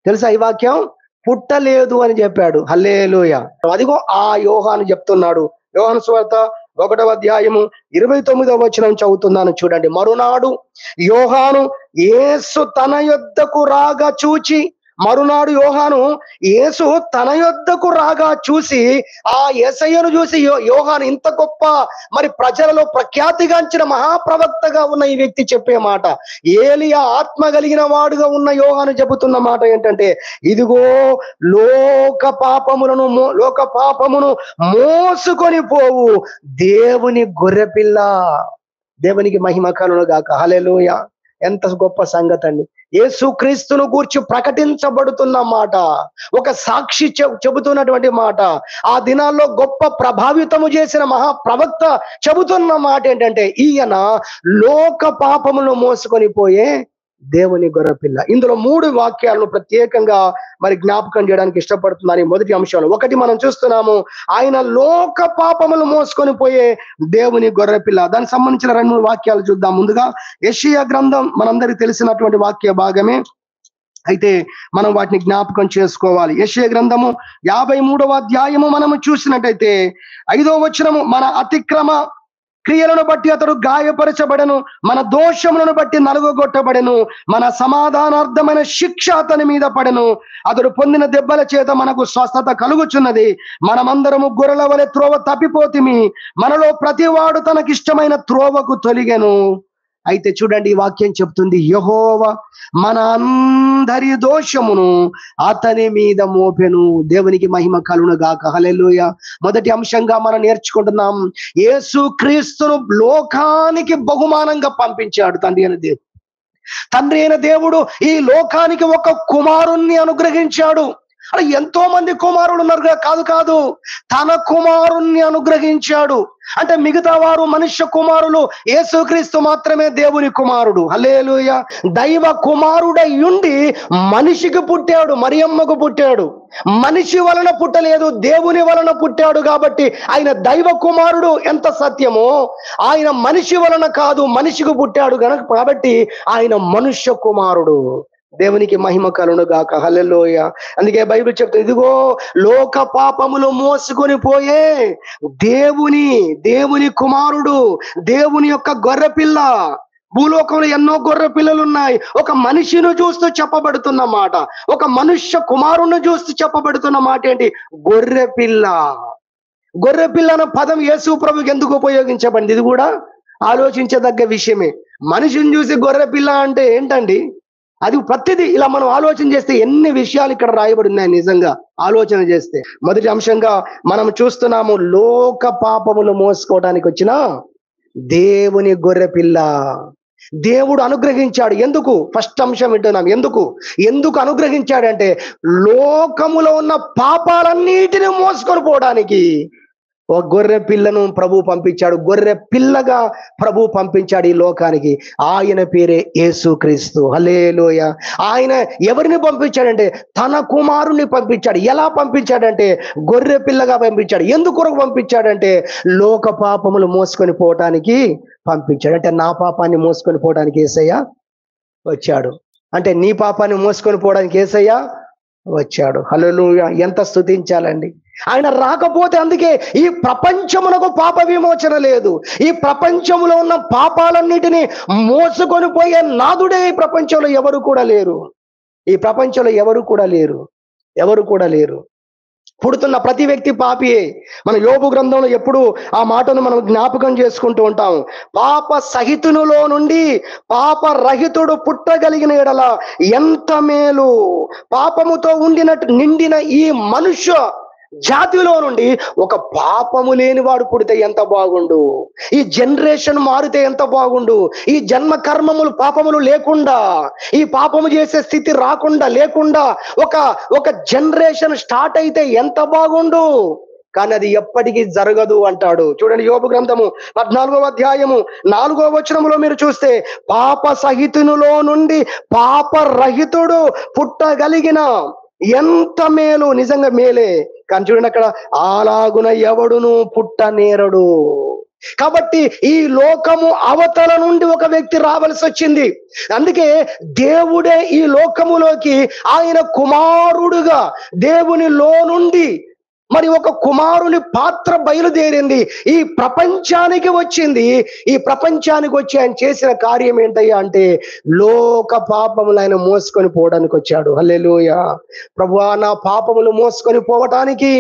తెలుసా ఈ వాక్యం పుట్టలేదు అని చెప్పాడు. హల్లెలూయా. అదిగో ఆ యోహాను చెప్తున్నాడు. యోహాను సువార్త 1వ అధ్యాయము 29వ వచనం చదువుతున్నాను చూడండి. మరునాడు యోహాను యేసు తన యొద్దకు రాగా చూచి, మరునాడు యోహాను యేసు తన యొద్దకు రాగా చూసి, ఆ యేసయ్యను చూసి యోహాను ఇంత గొప్ప మరి ప్రజలలో ప్రఖ్యాతిగాంచిన మహాప్రవక్తగా ఉన్న ఈ వ్యక్తి చెప్పే మాట, ఏలియా ఆత్మ కలిగిన వాడుగా ఉన్న యోహాను చెబుతున్న మాట ఏంటంటే, ఇదిగో లోక పాపమును మోసుకొని పోవు దేవుని గొర్రెపిల్ల. దేవునికి మహిమ కలుగును గాక. హల్లెలూయా. ఎంత గొప్ప సంగతి అండి. యేసుక్రీస్తును గూర్చి ప్రకటించబడుతున్న మాట, ఒక సాక్షి చెబుతున్నటువంటి మాట, ఆ దినాల్లో గొప్ప ప్రభావితము చేసిన మహాప్రవక్త చెబుతున్న మాట ఏంటంటే, ఈయన లోక పాపమును మోసుకొని పోయే దేవుని గొర్రెపిల్ల. ఇందులో 3 వాక్యాలను ప్రత్యేకంగా మరి జ్ఞాపకం చేయడానికి ఇష్టపడుతున్నాను. మొదటి అంశంలో ఒకటి మనం చూస్తున్నాము, ఆయన లోక పాపములు మోసుకొని పోయే దేవుని గొర్రెపిల్ల. దానికి సంబంధించిన 2-3 వాక్యాలు చూద్దాం. ముందుగా యెషయా గ్రంథం మనందరికీ తెలిసినటువంటి వాక్య భాగమే, అయితే మనం వాటిని జ్ఞాపకం చేసుకోవాలి. యెషయా గ్రంథము 53వ అధ్యాయము మనము చూసినట్టయితే 5వ వచనము, మన అతిక్రమ క్రియలను బట్టి అతడు గాయపరచబడెను, మన దోషములను బట్టి నలుగొట్టబడెను, మన సమాధానార్థమైన శిక్ష అతని మీద పడెను, అతడు పొందిన దెబ్బల చేత మనకు స్వస్థత కలుగుచున్నది, మనమందరము గొర్రెల వలె త్రోవ తప్పిపోతిమి, మనలో ప్రతివాడు తనకిష్టమైన త్రోవకు తొలిగెను. అయితే చూడండి, ఈ వాక్యం చెప్తుంది, యెహోవా మన అందరి దోషమును అతని మీద మోపెను. దేవునికి మహిమ కలుగును గాక. హల్లెలూయా. మొదటి అంశంగా మనం నేర్చుకుంటున్నాం, యేసుక్రీస్తును లోకానికి బహుమానంగా పంపించాడు తండ్రి అయిన దేవుడు ఈ లోకానికి ఒక కుమారుణ్ణి అనుగ్రహించాడు. అలా ఎంతో మంది కుమారులు ఉన్నారు కాదు, తన కుమారుణ్ణి అనుగ్రహించాడు. అంటే మిగతా వారు మనుష్య కుమారులు, యేసుక్రీస్తు మాత్రమే దేవుని కుమారుడు. హల్లెలూయా. దైవ కుమారుడై ఉండి మనిషికి పుట్టాడు, మరియమ్మకు పుట్టాడు. మనిషి వలన పుట్టలేదు, దేవుని వలన పుట్టాడు. కాబట్టి ఆయన దైవ కుమారుడు. ఎంత సత్యమో, ఆయన మనిషి వలన కాదు, మనిషికి పుట్టాడు గనక, కాబట్టి ఆయన మనుష్య కుమారుడు. దేవునికి మహిమ కలుగును గాక. హల్లెలూయా. అందుకే బైబిల్ చెప్తుంది, ఇదిగో లోక పాపములు మోసుకొని పోయే దేవుని కుమారుడు, దేవుని యొక్క గొర్రెపిల్ల. భూలోకంలో ఎన్నో గొర్రె పిల్లలు ఉన్నాయి. ఒక మనిషిని చూస్తూ చెప్పబడుతున్న మాట, ఒక మనుష్య కుమారుని చూస్తూ చెప్పబడుతున్న మాట ఏంటి? గొర్రెపిల్ల. గొర్రెపిల్ల అన్న పదం యేసు ప్రభుకి ఎందుకు ఉపయోగించబడింది? ఇది కూడా ఆలోచించదగ్గ విషయమే. మనిషిని చూసి గొర్రెపిల్ల అంటే ఏంటండి? అది ప్రతిదీ ఇలా మనం ఆలోచన చేస్తే ఎన్ని విషయాలు ఇక్కడ రాయబడి ఉన్నాయి. నిజంగా ఆలోచన చేస్తే మొదటి అంశంగా మనం చూస్తున్నాము, లోక పాపములు మోసుకోవడానికి వచ్చిన దేవుని గొర్రెపిల్ల. దేవుడు అనుగ్రహించాడు. ఎందుకు? ఫస్ట్ అంశం వింటున్నాం. ఎందుకు అనుగ్రహించాడంటే, లోకములో ఉన్న పాపాలన్నిటిని మోసుకొని పోవడానికి ఒక గొర్రె పిల్లను ప్రభు పంపించాడు. గొర్రె పిల్లగా ప్రభు పంపించాడు ఈ లోకానికి. ఆయన పేరే యేసుక్రీస్తు. హల్లెలూయా. ఆయన ఎవరిని పంపించాడంటే తన కుమారుని పంపించాడు. ఎలా పంపించాడంటే గొర్రె పిల్లగా పంపించాడు. ఎందుకు పంపించాడంటే లోక పాపములు మోసుకొని పోవటానికి పంపించాడు. అంటే నా పాపాన్ని మోసుకొని పోవడానికి యేసయ్య వచ్చాడు. అంటే నీ పాపాన్ని మోసుకొని పోవడానికి యేసయ్య వచ్చాడు. హల్లెలూయా. ఎంత స్తుతించాలండి. ఆయన రాకపోతే, అందుకే ఈ ప్రపంచమునకు పాప విమోచన లేదు. ఈ ప్రపంచంలో ఉన్న పాపాలన్నిటినీ మోసుకొని పోయే నాదుడే ఈ ప్రపంచంలో ఎవరు కూడా లేరు. ఈ ప్రపంచంలో ఎవరు కూడా లేరు. పుడుతున్న ప్రతి వ్యక్తి పాపియే. మన యోబు గ్రంథంలో ఎప్పుడు ఆ మాటను మనం జ్ఞాపకం చేసుకుంటూ ఉంటాం. పాప సహితునిలో నుండి పాప రహితుడు పుట్టగలిగిన ఎడల ఎంత మేలు. పాపముతో నిండిన ఈ జాతిలో నుండి ఒక పాపము లేని వాడు పుడితే ఎంత బాగుండు. ఈ జనరేషన్ మారితే ఎంత బాగుండు. ఈ జన్మ కర్మములు పాపములు లేకుండా, ఈ పాపము చేసే స్థితి రాకుండా లేకుండా ఒక జనరేషన్ స్టార్ట్ అయితే ఎంత బాగుండు. కానీ అది ఎప్పటికీ జరగదు అంటాడు. చూడండి, యోబు గ్రంథము 14వ అధ్యాయము 4వ వచనములో మీరు చూస్తే, పాప సహితునిలో నుండి పాపరహితుడు పుట్టగలిగిన ఎంత మేలు, నిజంగా మేలే. కానీ చూడండి, అక్కడ అలాగున ఎవడును పుట్టనేరడు. కాబట్టి ఈ లోకము అవతల నుండి ఒక వ్యక్తి రావాల్సి వచ్చింది. అందుకే దేవుడే ఈ లోకములోకి ఆయన కుమారుడుగా దేవునిలో నుండి మరి ఒక కుమారుని పాత్ర బయలుదేరింది, ఈ ప్రపంచానికి వచ్చింది. ఈ ప్రపంచానికి వచ్చి ఆయన చేసిన కార్యం ఏంటయ్యా అంటే, లోక పాపములు ఆయన మోసుకొని పోవడానికి వచ్చాడు. హల్లెలూయా. ప్రభువా, నా పాపములు మోసుకొని పోవటానికి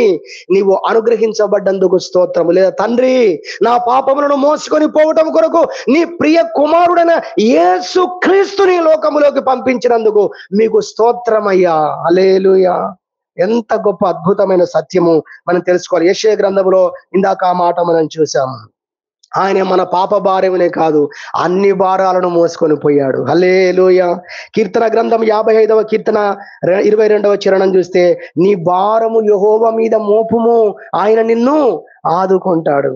నీవు అనుగ్రహించబడ్డందుకు స్తోత్రము. లేదా తండ్రి, నా పాపములను మోసుకొని పోవటం కొరకు నీ ప్రియ కుమారుడైన యేసు క్రీస్తుని లోకములోకి పంపించినందుకు మీకు స్తోత్రమయ్యా. హల్లెలూయా. ఎంత గొప్ప అద్భుతమైన సత్యము మనం తెలుసుకోవాలి. యెషయా గ్రంథంలో ఇందాక ఆ మాట మనం చూసాము. ఆయన మన పాప భారమునే కాదు, అన్ని భారాలను మోసుకొని పోయాడు. హల్లెలూయా. కీర్తన గ్రంథం 55వ కీర్తన 22వ చరణం చూస్తే, నీ భారము యెహోవా మీద మోపుము, ఆయన నిన్ను ఆదుకుంటాడు.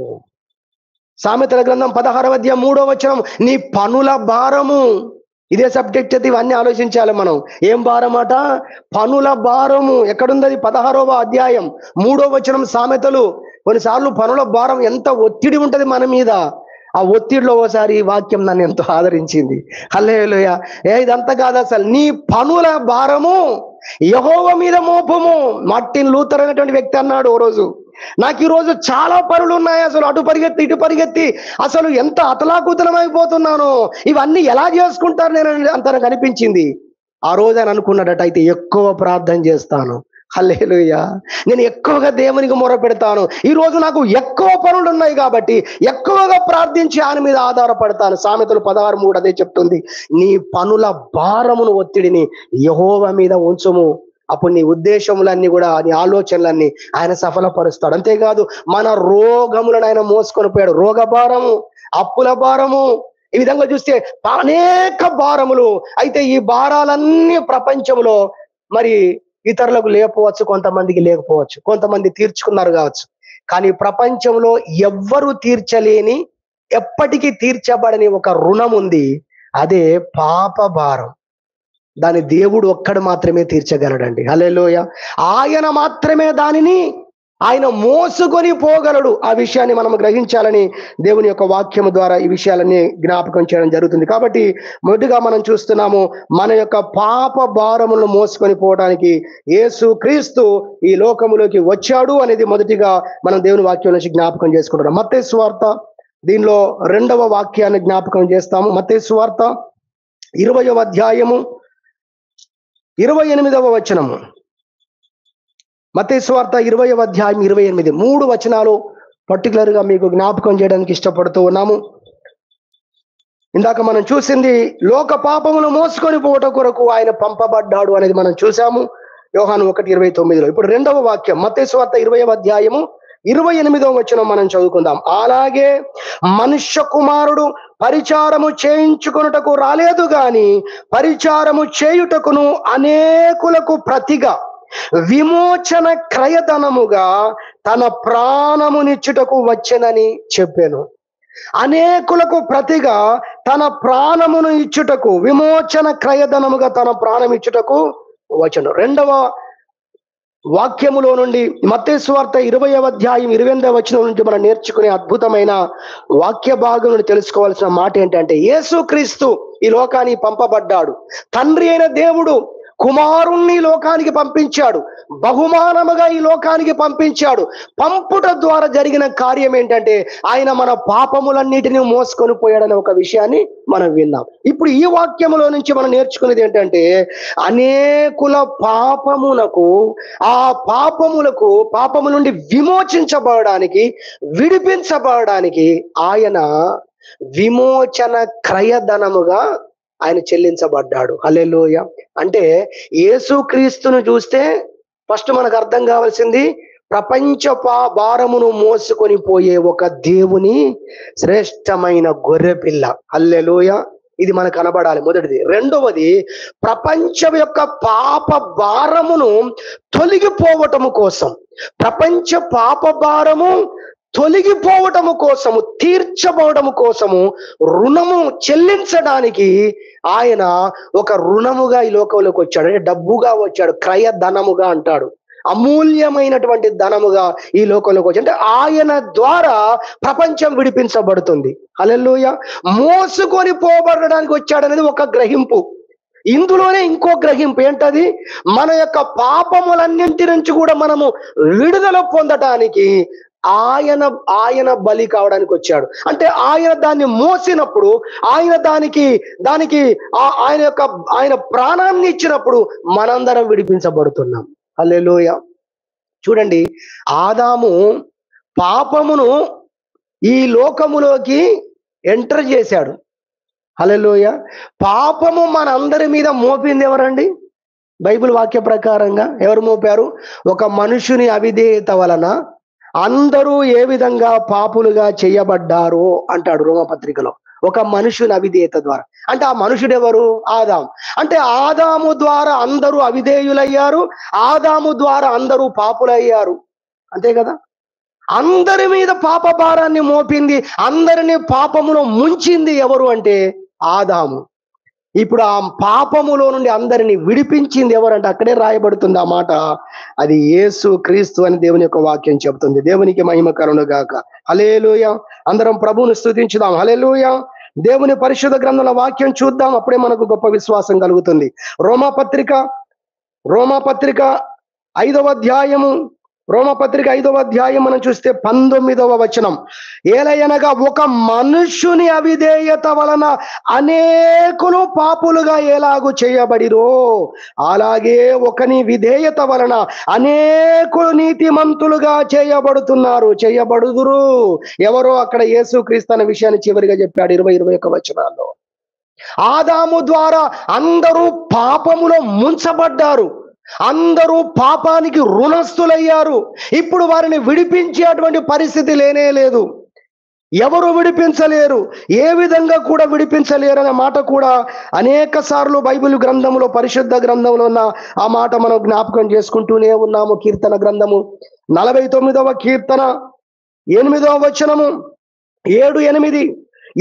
సామెతల గ్రంథం 16వ అధ్యాయం 3వ వచనం, నీ పనుల భారము. ఇదే సబ్జెక్ట్ అయితే ఇవన్నీ ఆలోచించాలి మనం. ఏం భారం అట? పనుల భారము. ఎక్కడుంది? 16వ అధ్యాయం 3వ వచనం సామెతలు. కొన్నిసార్లు పనుల భారం, ఎంత ఒత్తిడి ఉంటది మన మీద. ఆ ఒత్తిడిలో ఓసారి ఈ వాక్యం నన్ను ఎంతో ఆదరించింది. హల్లెలూయా. ఇదంతా కాదు, అసలు నీ పనుల భారము యెహోవా మీద మోపము. మార్టిన్ లూథర్ అనేటువంటి వ్యక్తి అన్నాడు ఓ రోజు, నాకు ఈ రోజు చాలా పనులు ఉన్నాయి, అసలు అటు పరిగెత్తి ఇటు పరిగెత్తి అసలు ఎంత అతలాకుతలం అయిపోతున్నాను, ఇవన్నీ ఎలా చేసుకుంటారు నేను అంత నాకు అనిపించింది. ఆ రోజు ఆయన అనుకున్నాడట, అయితే ఎక్కువ ప్రార్థన చేస్తాను. హల్లెలూయా. నేను ఎక్కువగా దేవునికి మొర పెడతాను. ఈ రోజు నాకు ఎక్కువ పనులు ఉన్నాయి కాబట్టి ఎక్కువగా ప్రార్థించి ఆయన మీద ఆధారపడతాను. సామెతలు 16:3 అదే చెప్తుంది. నీ పనుల భారమును, ఒత్తిడిని యెహోవా మీద ఉంచుము. అప్పుడు నీ ఉద్దేశములన్నీ కూడా, నీ ఆలోచనలన్నీ ఆయన సఫలపరుస్తాడు. అంతేకాదు, మన రోగములను ఆయన మోసుకొని పోయాడు. రోగ భారము, అప్పుల భారము, ఈ విధంగా చూస్తే అనేక భారములు. అయితే ఈ భారాలన్నీ ప్రపంచంలో మరి ఇతరులకు లేకపోవచ్చు, కొంతమందికి లేకపోవచ్చు, కొంతమంది తీర్చుకున్నారు కావచ్చు. కానీ ప్రపంచంలో ఎవ్వరు తీర్చలేని, ఎప్పటికీ తీర్చబడని ఒక రుణం ఉంది. అదే పాప భారం. దాని దేవుడు ఒక్కడు మాత్రమే తీర్చగలడండి. హల్లెలూయా. ఆయన మాత్రమే దానిని ఆయన మోసుకొని పోగలడు. ఆ విషయాన్ని మనం గ్రహించాలని దేవుని యొక్క వాక్యము ద్వారా ఈ విషయాలన్నీ జ్ఞాపకం చేయడం జరుగుతుంది. కాబట్టి మొదటిగా మనం చూస్తున్నాము, మన యొక్క పాప భారములను మోసుకొని పోవడానికి యేసు క్రీస్తు ఈ లోకములోకి వచ్చాడు అనేది మొదటిగా మనం దేవుని వాక్యం నుంచి జ్ఞాపకం చేసుకుంటున్నాం. మత్తయి సువార్త, దీనిలో 2వ వాక్యాన్ని జ్ఞాపకం చేస్తాము. మత్తయి సువార్త 20వ అధ్యాయము 28వ వచనము. మత్తయి సువార్త 20వ అధ్యాయం 28, 3 వచనాలు పర్టికులర్ గా మీకు జ్ఞాపకం చేయడానికి ఇష్టపడుతూ ఉన్నాము. ఇందాక మనం చూసింది, లోక పాపములు మోసుకొని పోవట కొరకు ఆయన పంపబడ్డాడు అనేది మనం చూసాము యోహాను 1:29లో. ఇప్పుడు 2వ వాక్యం మత్తయి సువార్త 20వ అధ్యాయము 28వ వచనం మనం చదువుకుందాం. అలాగే మనుష్య కుమారుడు పరిచారము చేయించుకొనుటకు రాలేదు గాని పరిచారము చేయుటకును అనేకులకు ప్రతిగా విమోచన క్రయధనముగా తన ప్రాణమునిచ్చుటకు వచ్చెనని చెప్పాను. అనేకులకు ప్రతిగా తన ప్రాణమును ఇచ్చుటకు, విమోచన క్రయధనముగా తన ప్రాణం ఇచ్చుటకు వచ్చెను. 2వ వాక్యములో నుండి మత్తయి సువార్త 20వ అధ్యాయం 28వ వచనం నుంచి మనం నేర్చుకునే అద్భుతమైన వాక్య భాగం నుండి తెలుసుకోవాల్సిన మాట ఏంటంటే, యేసుక్రీస్తు ఈ లోకానికి పంపబడ్డాడు. తండ్రి అయిన దేవుడు కుమారుణ్ణి లోకానికి పంపించాడు, బహుమానముగా ఈ లోకానికి పంపించాడు. పంపుట ద్వారా జరిగిన కార్యం ఏంటంటే, ఆయన మన పాపములన్నిటిని మోసుకొని పోయాడనే ఒక విషయాన్ని మనం విన్నాం. ఇప్పుడు ఈ వాక్యములో నుంచి మనం నేర్చుకునేది ఏంటంటే, అనేకుల పాపములకు, ఆ పాపము నుండి విమోచించబడడానికి, విడిపించబడడానికి ఆయన విమోచన క్రయధనముగా ఆయన చెల్లించబడ్డాడు. హల్లెలూయా. అంటే యేసుక్రీస్తును చూస్తే ఫస్ట్ మనకు అర్థం కావాల్సింది, ప్రపంచ భారమును మోసుకొని పోయే ఒక దేవుని శ్రేష్టమైన గొర్రెపిల్ల. హల్లెలూయా. ఇది మనకు కనబడాలి, మొదటిది. రెండవది, ప్రపంచం యొక్క పాప భారమును తొలగిపోవటము కోసం, ప్రపంచ పాప భారము తొలగిపోవటము కోసము, తీర్చబోవడము కోసము, రుణము చెల్లించడానికి ఆయన ఒక రుణముగా ఈ లోకంలోకి వచ్చాడు. అంటే డబ్బుగా వచ్చాడు, క్రయ ధనముగా అంటాడు, అమూల్యమైనటువంటి ధనముగా ఈ లోకంలోకి వచ్చి, అంటే ఆయన ద్వారా ప్రపంచం విడిపించబడుతుంది. హల్లెలూయా. మోసుకొని పోబడడానికి వచ్చాడనేది ఒక గ్రహింపు. ఇందులోనే ఇంకో గ్రహింపు ఏంటది? మన యొక్క పాపములన్నింటి నుంచి కూడా మనము విడుదల పొందటానికి ఆయన బలి కావడానికి వచ్చాడు. అంటే ఆయన దాన్ని మోసినప్పుడు, దానికి ఆయన ప్రాణాన్ని ఇచ్చినప్పుడు మనందరం విడిపించబడుతున్నాం. హల్లెలూయా. చూడండి, ఆదాము పాపమును ఈ లోకములోకి ఎంటర్ చేశాడు. హల్లెలూయా. పాపము మనందరి మీద మోపింది ఎవరండి? బైబిల్ వాక్య ప్రకారంగా ఎవరు మోపారు? ఒక మనుషుని అవిధేయత వలన అందరూ ఏ విధంగా పాపులుగా చేయబడ్డారో అంటాడు రోమపత్రికలో. ఒక మనుషుని అవిధేయత ద్వారా. అంటే ఆ మనుషుడు ఎవరు? ఆదాము. అంటే ఆదాము ద్వారా అందరూ అవిధేయులయ్యారు, ఆదాము ద్వారా అందరూ పాపులయ్యారు. అంతే కదా? అందరి మీద పాప భారాన్ని మోపింది, అందరినీ పాపములో ముంచింది ఎవరు అంటే ఆదాము. ఇప్పుడు ఆ పాపములో నుండి అందరినీ విడిపించింది ఎవరంటే అక్కడే రాయబడుతుంది ఆ మాట, అది యేసు క్రీస్తు అని దేవుని యొక్క వాక్యం చెబుతుంది. దేవునికి మహిమ కలుగును గాక. హల్లెలూయా. అందరం ప్రభువుని స్తుతించుదాం. హల్లెలూయా. దేవుని పరిశుద్ధ గ్రంథంలో వాక్యం చూద్దాం, అప్పుడే మనకు గొప్ప విశ్వాసం కలుగుతుంది. రోమాపత్రిక 5వ అధ్యాయము, రోమపత్రిక 5వ అధ్యాయం మనం చూస్తే 19వ వచనం. ఏలయనగా ఒక మనుష్యుని అవిధేయత వలన అనేకులు పాపులుగా ఎలాగు చేయబడిరో, అలాగే ఒకని విధేయత వలన అనేకులు నీతిమంతులుగా చేయబడుదురు. ఎవరో అక్కడ యేసుక్రీస్తు అనే విషయాన్ని చివరిగా చెప్పాడు 20-21 వచనాల్లో. ఆదాము ద్వారా అందరూ పాపములో ముంచబడ్డారు, అందరూ పాపానికి రుణస్థులయ్యారు. ఇప్పుడు వారిని విడిపించేటువంటి పరిస్థితి లేనే లేదు. ఎవరు విడిపించలేరు, ఏ విధంగా కూడా విడిపించలేరు అనే మాట కూడా అనేక సార్లు బైబిల్ గ్రంథంలో, పరిశుద్ధ గ్రంథంలో ఉన్న ఆ మాట మనం జ్ఞాపకం చేసుకుంటూనే ఉన్నాము. కీర్తన గ్రంథము 49వ కీర్తన 8వ వచనము 7-8.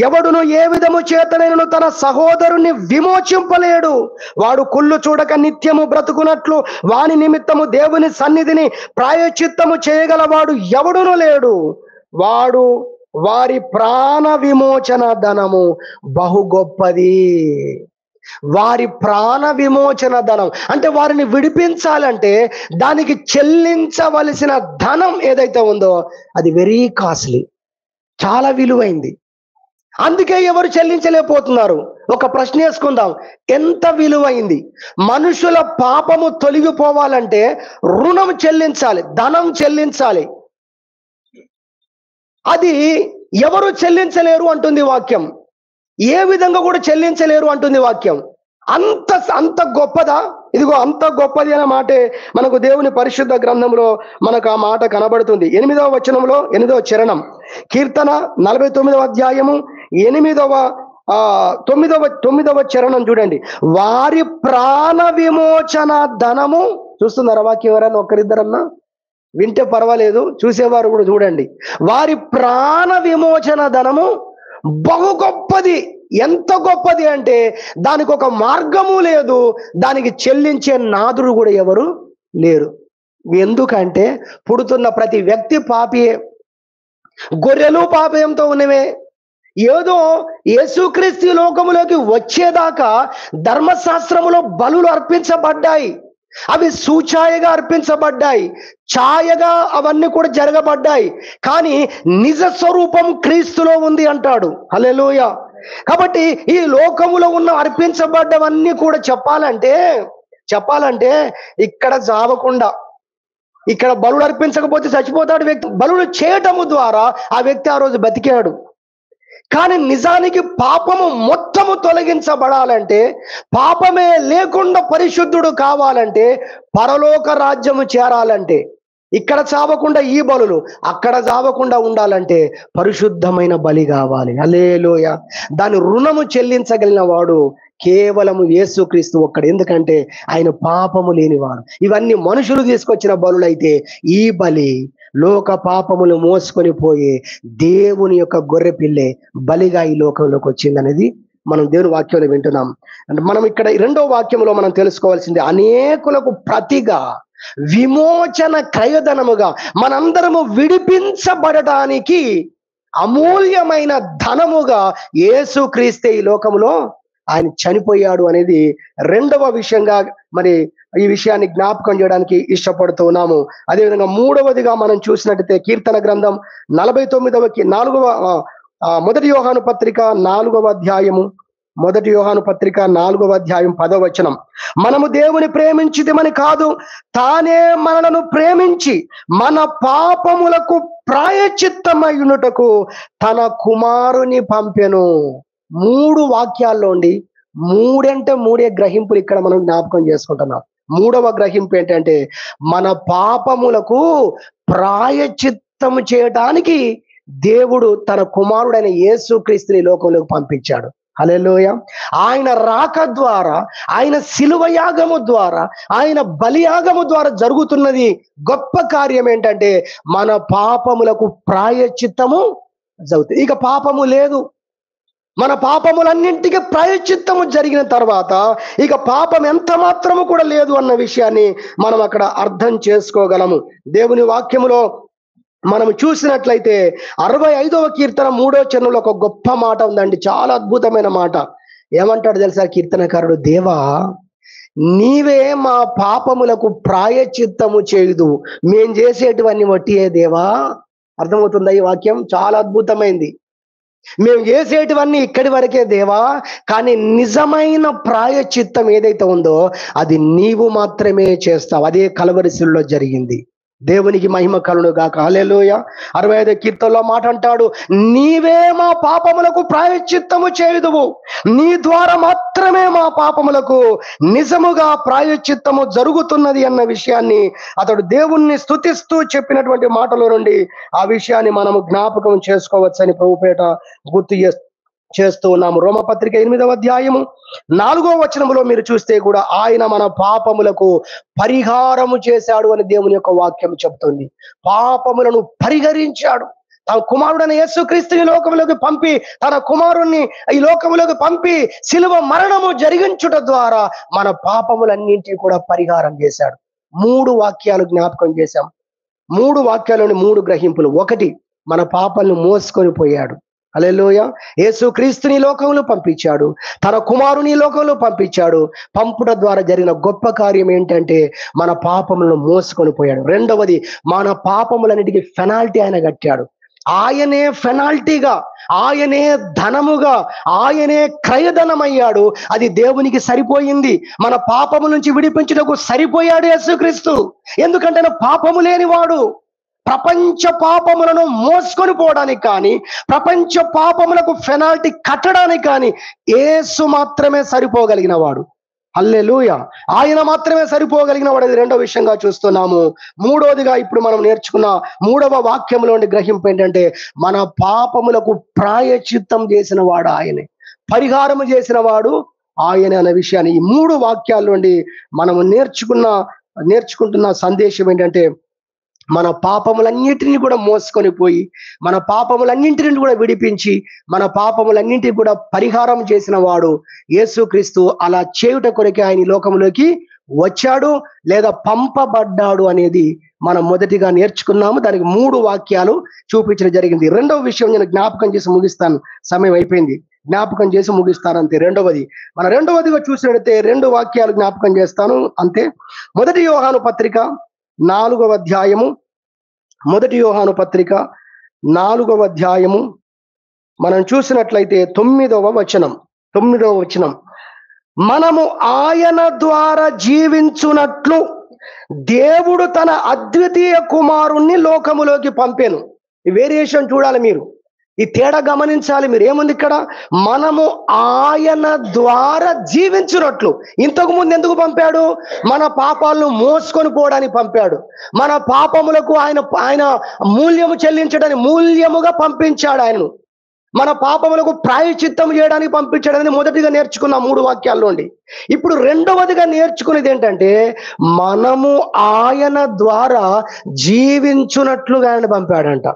ఎవడును ఏ విధము చేతనైనను తన సహోదరుని విమోచింపలేడు. వాడు కుళ్ళు చూడక నిత్యము బ్రతుకున్నట్లు వాని నిమిత్తము దేవుని సన్నిధిని ప్రాయశ్చిత్తము చేయగలవాడు ఎవడును లేడు. వారి ప్రాణ విమోచన ధనము బహు గొప్పది. వారి ప్రాణ విమోచన ధనం అంటే వారిని విడిపించాలంటే దానికి చెల్లించవలసిన ధనం ఏదైతే ఉందో అది వెరీ కాస్ట్లీ, చాలా విలువైంది. అందుకే ఎవరు చెల్లించలేకపోతున్నారు. ఒక ప్రశ్న వేసుకుందాం, ఎంత విలువైంది? మనుషుల పాపము తొలగిపోవాలంటే రుణం చెల్లించాలి, ధనం చెల్లించాలి. అది ఎవరు చెల్లించలేరు అంటుంది వాక్యం. ఏ విధంగా కూడా చెల్లించలేరు అంటుంది వాక్యం. అంత గొప్పదా? ఇదిగో అంత గొప్పది అనే మాటే మనకు దేవుని పరిశుద్ధ గ్రంథంలో మనకు ఆ మాట కనబడుతుంది. 8వ వచనంలో 8వ చరణం, కీర్తన 49వ అధ్యాయము 9వ చరణం చూడండి. వారి ప్రాణ విమోచన ధనము, చూస్తున్నారా వాక్యం? ఎవరైనా ఒకరిద్దరన్నా వింటే పర్వాలేదు, చూసేవారు కూడా చూడండి. వారి ప్రాణ విమోచన ధనము బహు గొప్పది. ఎంత గొప్పది అంటే దానికి ఒక మార్గము లేదు, దానికి చెల్లించే నాదుడు కూడా ఎవరు లేరు. ఎందుకంటే పుడుతున్న ప్రతి వ్యక్తి పాపియే, గొర్రెలు పాపయంతో ఉన్నవే. ఏదో యేసుక్రీస్తు లోకములోకి వచ్చేదాకా ధర్మశాస్త్రములో బలులు అర్పించబడ్డాయి, అవి సూచాయగా అర్పించబడ్డాయి, ఛాయగా అవన్నీ కూడా జరగబడ్డాయి. కానీ నిజ స్వరూపం క్రీస్తులో ఉంది అంటాడు. హల్లెలూయా. కాబట్టి ఈ లోకములో ఉన్న అర్పించబడ్డవన్నీ కూడా చెప్పాలంటే ఇక్కడ చావకుండా, ఇక్కడ బలుడు అర్పించకపోతే చచ్చిపోతాడు వ్యక్తి. బలుడు చేయటము ద్వారా ఆ వ్యక్తి ఆ రోజు బతికాడు. కానీ నిజానికి పాపము మొత్తము తొలగించబడాలంటే, పాపమే లేకుండా పరిశుద్ధుడు కావాలంటే, పరలోక రాజ్యము చేరాలంటే ఇక్కడ చావకుండా ఈ బలులు, అక్కడ చావకుండా ఉండాలంటే పరిశుద్ధమైన బలి కావాలి. హల్లెలూయా. దాని రుణము చెల్లించగలిగిన వాడు కేవలము యేసుక్రీస్తు ఒక్కడు. ఎందుకంటే ఆయన పాపము లేనివాడు. ఇవన్నీ మనుషులు తీసుకొచ్చిన బలులైతే ఈ బలి లోక పాపములు మోసుకొని పోయే దేవుని యొక్క గొర్రె పిల్లే బలిగా ఈ లోకంలోకి వచ్చిందనేది మనం దేవుని వాక్యంలో వింటున్నాం. అంటే మనం ఇక్కడ రెండో వాక్యంలో మనం తెలుసుకోవాల్సింది, అనేకులకు ప్రతిగా విమోచన క్రయధనముగా మనందరము విడిపించబడటానికి అమూల్యమైన ధనముగా యేసుక్రీస్తే ఈ లోకములో ఆయన చనిపోయాడు అనేది రెండవ విషయంగా మరి ఈ విషయాన్ని జ్ఞాపకం చేయడానికి ఇష్టపడుతూ ఉన్నాము. అదేవిధంగా మూడవదిగా మనం చూసినట్టయితే కీర్తన గ్రంథం 49వ మొదటి యోహాను పత్రిక 4వ అధ్యాయము, మొదటి యోహాను పత్రిక 4వ అధ్యాయం 10వ వచనం, మనము దేవుని ప్రేమించితిమని కాదు, తానే మనలను ప్రేమించి మన పాపములకు ప్రాయశ్చిత్తమయ్యుటకు తన కుమారుని పంపెను. 3 వాక్యాల్లోండి మూడే గ్రహింపులు ఇక్కడ మనం జ్ఞాపకం చేసుకుంటున్నాం. మూడవ గ్రహింపు ఏంటంటే, మన పాపములకు ప్రాయశ్చిత్తము చేయడానికి దేవుడు తన కుమారుడైన యేసుక్రీస్తుని లోకంలోకి పంపించాడు. హల్లెలూయా. ఆయన రాక ద్వారా, ఆయన శిలువ యాగము ద్వారా, ఆయన బలియాగము ద్వారా జరుగుతున్నది గొప్ప కార్యం ఏంటంటే, మన పాపములకు ప్రాయశ్చిత్తము జరుగుతుంది. ఇక పాపము లేదు. మన పాపములన్నింటికి ప్రాయశ్చిత్తము జరిగిన తర్వాత ఇక పాపం ఎంత మాత్రము కూడా లేదు అన్న విషయాన్ని మనం అక్కడ అర్థం చేసుకోగలము. దేవుని వాక్యములో మనం చూసినట్లయితే 65వ కీర్తన 3వ చరణంలో ఒక గొప్ప మాట ఉందండి. చాలా అద్భుతమైన మాట. ఏమంటాడు తెలుసా కీర్తనకారుడు? దేవా, నీవే మా పాపములకు ప్రాయశ్చిత్తము చేయుదు, మేం చేసేటివన్నీ వట్టియే దేవా. అర్థమవుతుందా ఈ వాక్యం? చాలా అద్భుతమైంది. మేము చేసేటివన్నీ ఇక్కడి వరకే దేవా, కానీ నిజమైన ప్రాయశ్చిత్తం ఏదైతే ఉందో అది నీవు మాత్రమే చేస్తావు. అదే కల్వరి శిలువలో జరిగింది. దేవునికి మహిమ కలుగును గాక. హల్లెలూయా. 65వ కీర్తనలో మాట అంటాడు, నీవే మా పాపములకు ప్రాయశ్చిత్తము చేయుదువు, నీ ద్వారా మాత్రమే మా పాపములకు నిజముగా ప్రాయశ్చిత్తము జరుగుతున్నది అన్న విషయాన్ని అతడు దేవుణ్ణి స్తుతిస్తూ చెప్పినటువంటి మాటలో నుండి ఆ విషయాన్ని మనము జ్ఞాపకం చేసుకోవచ్చని ప్రభుపేట గుర్తు చేస్తూ ఉన్నాము. రోమపత్రిక 8వ అధ్యాయము 4వ వచనములో మీరు చూస్తే కూడా ఆయన మన పాపములకు పరిహారము చేశాడు అని దేవుని యొక్క వాక్యం చెప్తుంది. పాపములను పరిహరించాడు. తన కుమారుడైన యేసుక్రీస్తుని లోకములోకి పంపి, తన కుమారుణ్ణి ఈ లోకములోకి పంపి శిలువ మరణము జరిగించుట ద్వారా మన పాపములన్నింటినీ కూడా పరిహారం చేశాడు. 3 వాక్యాలు జ్ఞాపకం చేశాం. 3 వాక్యాలని 3 గ్రహింపులు. 1, మన పాపాలను మోసుకొని పోయాడు. హల్లెలూయా. యేసుక్రీస్తుని లోకంలో పంపించాడు, తన కుమారుని లోకంలో పంపించాడు. పంపుట ద్వారా జరిగిన గొప్ప కార్యం ఏంటంటే మన పాపములను మోసుకొని పోయాడు. రెండవది, మన పాపములన్నిటికీ పెనాల్టీ ఆయన కట్టాడు. ఆయనే పెనాల్టీగా, ఆయనే ధనముగా, ఆయనే క్రయధనమయ్యాడు. అది దేవునికి సరిపోయింది. మన పాపము నుంచి విడిపించుటకు సరిపోయాడు యేసుక్రీస్తు. ఎందుకంటే ఆయన పాపము లేనివాడు. ప్రపంచ పాపములను మోసుకొని పోవడానికి కానీ, ప్రపంచ పాపములకు పెనాల్టీ కట్టడానికి కానీ యేసు మాత్రమే సరిపోగలిగిన వాడు. హల్లెలూయా. ఆయన మాత్రమే సరిపోగలిగిన వాడు. అది రెండో విషయంగా చూస్తున్నాము. మూడవదిగా ఇప్పుడు మనం నేర్చుకున్న 3వ వాక్యంలోని గ్రహింపు ఏంటంటే, మన పాపములకు ప్రాయశ్చిత్తం చేసిన వాడు ఆయనే, పరిహారము చేసిన వాడు ఆయనే అనే విషయాన్ని ఈ 3 వాక్యాల నుండి మనము నేర్చుకుంటున్న సందేశం ఏంటంటే, మన పాపములన్నింటినీ కూడా మోసుకొని పోయి, మన పాపములన్నింటినీ కూడా విడిపించి, మన పాపములన్నింటినీ కూడా పరిహారం చేసిన వాడు యేసుక్రీస్తు. అలా చేయుట కొరకే ఆయన లోకములోకి వచ్చాడు లేదా పంపబడ్డాడు అనేది మనం మొదటిగా నేర్చుకున్నాము. దానికి 3 వాక్యాలు చూపించడం జరిగింది. రెండవ విషయం నేను జ్ఞాపకం చేసి ముగిస్తాను, సమయం అయిపోయింది. జ్ఞాపకం చేసి ముగిస్తాను అంతే. రెండవదిగా చూసినట్లయితే 2 వాక్యాలు జ్ఞాపకం చేస్తాను అంతే. మొదటి యోహాను పత్రిక 4వ అధ్యాయము, మొదటి యోహాను పత్రిక 4వ అధ్యాయము మనం చూసినట్లయితే 9వ వచనం, మనము ఆయన ద్వారా జీవించునట్లు దేవుడు తన అద్వితీయ కుమారుణ్ణి లోకములోకి పంపెను. ఈ వేరియేషన్ చూడాలి మీరు. ఈ తేడా గమనించాలి మీరు. ఏముంది ఇక్కడ? మనము ఆయన ద్వారా జీవించినట్లు. ఇంతకు ముందు ఎందుకు పంపాడు? మన పాపాలను మోసుకొని పోవడానికి పంపాడు. మన పాపములకు ఆయన మూల్యము చెల్లించడానికి, మూల్యముగా పంపించాడు ఆయనను. మన పాపములకు ప్రాయశ్చిత్తం చేయడానికి పంపించడానికి మొదటిగా నేర్చుకున్న 3 వాక్యాల్లోండి. ఇప్పుడు రెండవదిగా నేర్చుకునేది ఏంటంటే, మనము ఆయన ద్వారా జీవించున్నట్లుగా ఆయన పంపాడంట.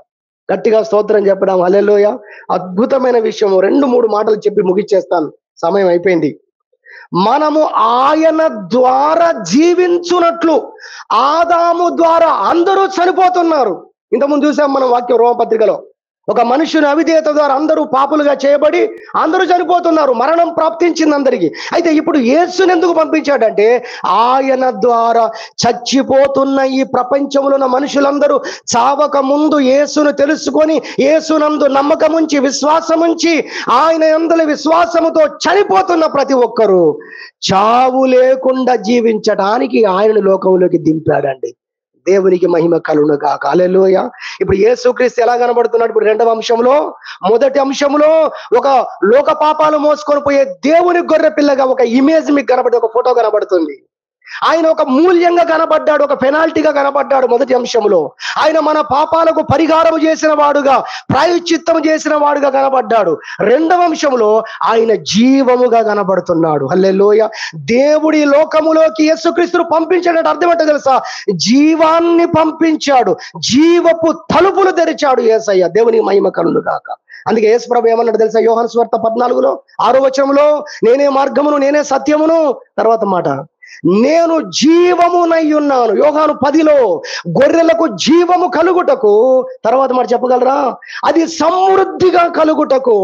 గట్టిగా స్తోత్రం చెప్పడం. హల్లెలూయా. అద్భుతమైన విషయం. 2-3 మాటలు చెప్పి ముగిచ్చేస్తాను, సమయం అయిపోయింది. మనము ఆయన ద్వారా జీవించున్నట్లు. ఆదాము ద్వారా అందరూ చనిపోతున్నారు. ఇంతకుముందు చూసాం మనం వాక్యం రోమపత్రికలో. ఒక మనుషుని అవిధేయత ద్వారా అందరూ పాపులుగా చేయబడి అందరూ చనిపోతున్నారు. మరణం ప్రాప్తించింది అందరికీ. అయితే ఇప్పుడు యేసుని ఎందుకు పంపించాడంటే, ఆయన ద్వారా చచ్చిపోతున్న ఈ ప్రపంచంలో ఉన్న మనుషులందరూ చావక ముందు యేసును తెలుసుకొని, యేసునందు నమ్మకముంచి, విశ్వాసముంచి, ఆయన యందు విశ్వాసముతో చనిపోతున్న ప్రతి ఒక్కరూ చావు లేకుండా జీవించడానికి ఆయన లోకంలోకి దింపాడండి. దేవునికి మహిమ కలుగును గాక. హల్లెలూయా. ఇప్పుడు యేసుక్రీస్తు ఎలా కనబడుతున్నాడు? ఇప్పుడు రెండవ అంశంలో, మొదటి అంశంలో ఒక లోక పాపాలు మోసుకొని పోయే దేవుని గొర్రె పిల్లగా ఒక ఇమేజ్ మీకు కనబడి, ఒక ఫోటో కనబడుతుంది. ఆయన ఒక మూల్యంగా కనబడ్డాడు, ఒక పెనాల్టీగా కనబడ్డాడు మొదటి అంశంలో. ఆయన మన పాపాలకు పరిహారం చేసిన వాడుగా, ప్రాయశ్చిత్తం చేసిన వాడుగా కనబడ్డాడు. రెండవ అంశంలో ఆయన జీవముగా కనబడుతున్నాడు. హల్లెలూయా. దేవుడి లోకములోకి యేసుక్రీస్తును పంపించాడంటే అర్థం ఏంటో తెలుసా? జీవాన్ని పంపించాడు, జీవపు తలుపులు తెరిచాడు యేసయ్య. దేవునికి మహిమ కలుగును గాక. అందుకే యేసు ప్రభు ఏమన్నాడు తెలుసా? యోహాను సువార్త 14 6వ వచనంలో, నేనే మార్గమును, నేనే సత్యమును, తర్వాత మాట, నేను జీవమునై ఉన్నాను. యోహాను 10లో, గొర్రెలకు జీవము కలుగుటకు, తర్వాత మాట చెప్పగలరా? అది సమృద్ధిగా కలుగుటకు.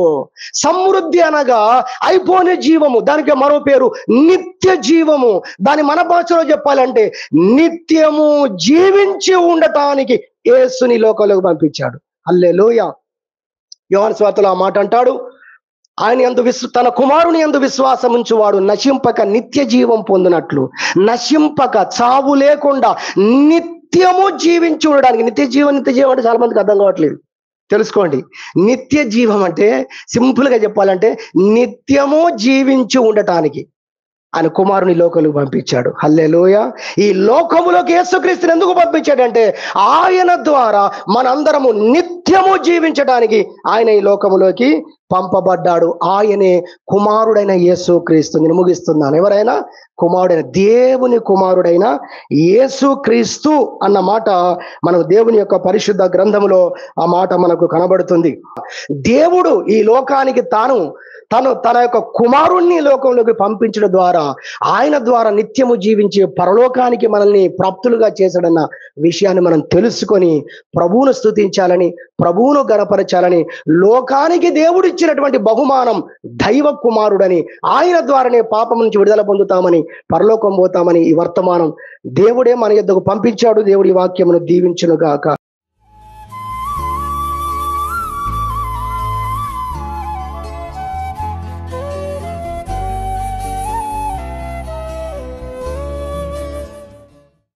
సమృద్ధి అనగా అయిపోయిన జీవము, దానికి మరో పేరు నిత్య జీవము. దాని మన భాషలో చెప్పాలంటే నిత్యము జీవించి ఉండటానికి యేసుని లోకంలోకి పంపించాడు. హల్లెలూయా. యోహాను సువార్తలో ఆ మాట అంటాడు, ఆయన యందు తన కుమారుని యందు విశ్వాసం ఉంచువాడు నశింపక నిత్య జీవం పొందినట్లు. నశింపక, చావు లేకుండా నిత్యము జీవించి ఉండడానికి. నిత్య జీవం అంటే చాలా మందికి అర్థం కావట్లేదు. తెలుసుకోండి. నిత్య జీవం అంటే సింపుల్ గా చెప్పాలంటే నిత్యము జీవించి ఉండటానికి ఆయన కుమారుని లోకంలోకి పంపించాడు. హల్లెలూయా. ఈ లోకములోకి యేసుక్రీస్తుని ఎందుకు పంపించాడంటే, ఆయన ద్వారా మనందరము నిత్యము జీవించడానికి ఆయన ఈ లోకములోకి పంపబడ్డాడు. ఆయనే కుమారుడైన యేసుక్రీస్తు. నేను ముగిస్తున్నాను. ఎవరైనా కుమారుడైన, దేవుని కుమారుడైన యేసుక్రీస్తు అన్న మాట మనకు దేవుని యొక్క పరిశుద్ధ గ్రంథములో ఆ మాట మనకు కనబడుతుంది. దేవుడు ఈ లోకానికి తన యొక్క కుమారుణ్ణి లోకంలోకి పంపించడం ద్వారా, ఆయన ద్వారా నిత్యము జీవించి పరలోకానికి మనల్ని ప్రాప్తులుగా చేశాడన్న విషయాన్ని మనం తెలుసుకొని ప్రభువును స్తుతించాలని, ప్రభువును గణపరచాలని, లోకానికి దేవుడు ఇచ్చినటువంటి బహుమానం దైవ కుమారుడని, ఆయన ద్వారానే పాపం నుంచి విడుదల పొందుతామని, పరలోకం పోతామని ఈ వర్తమానం దేవుడే మన యొద్దకు పంపించాడు. దేవుడి వాక్యమును దీవించును గాక.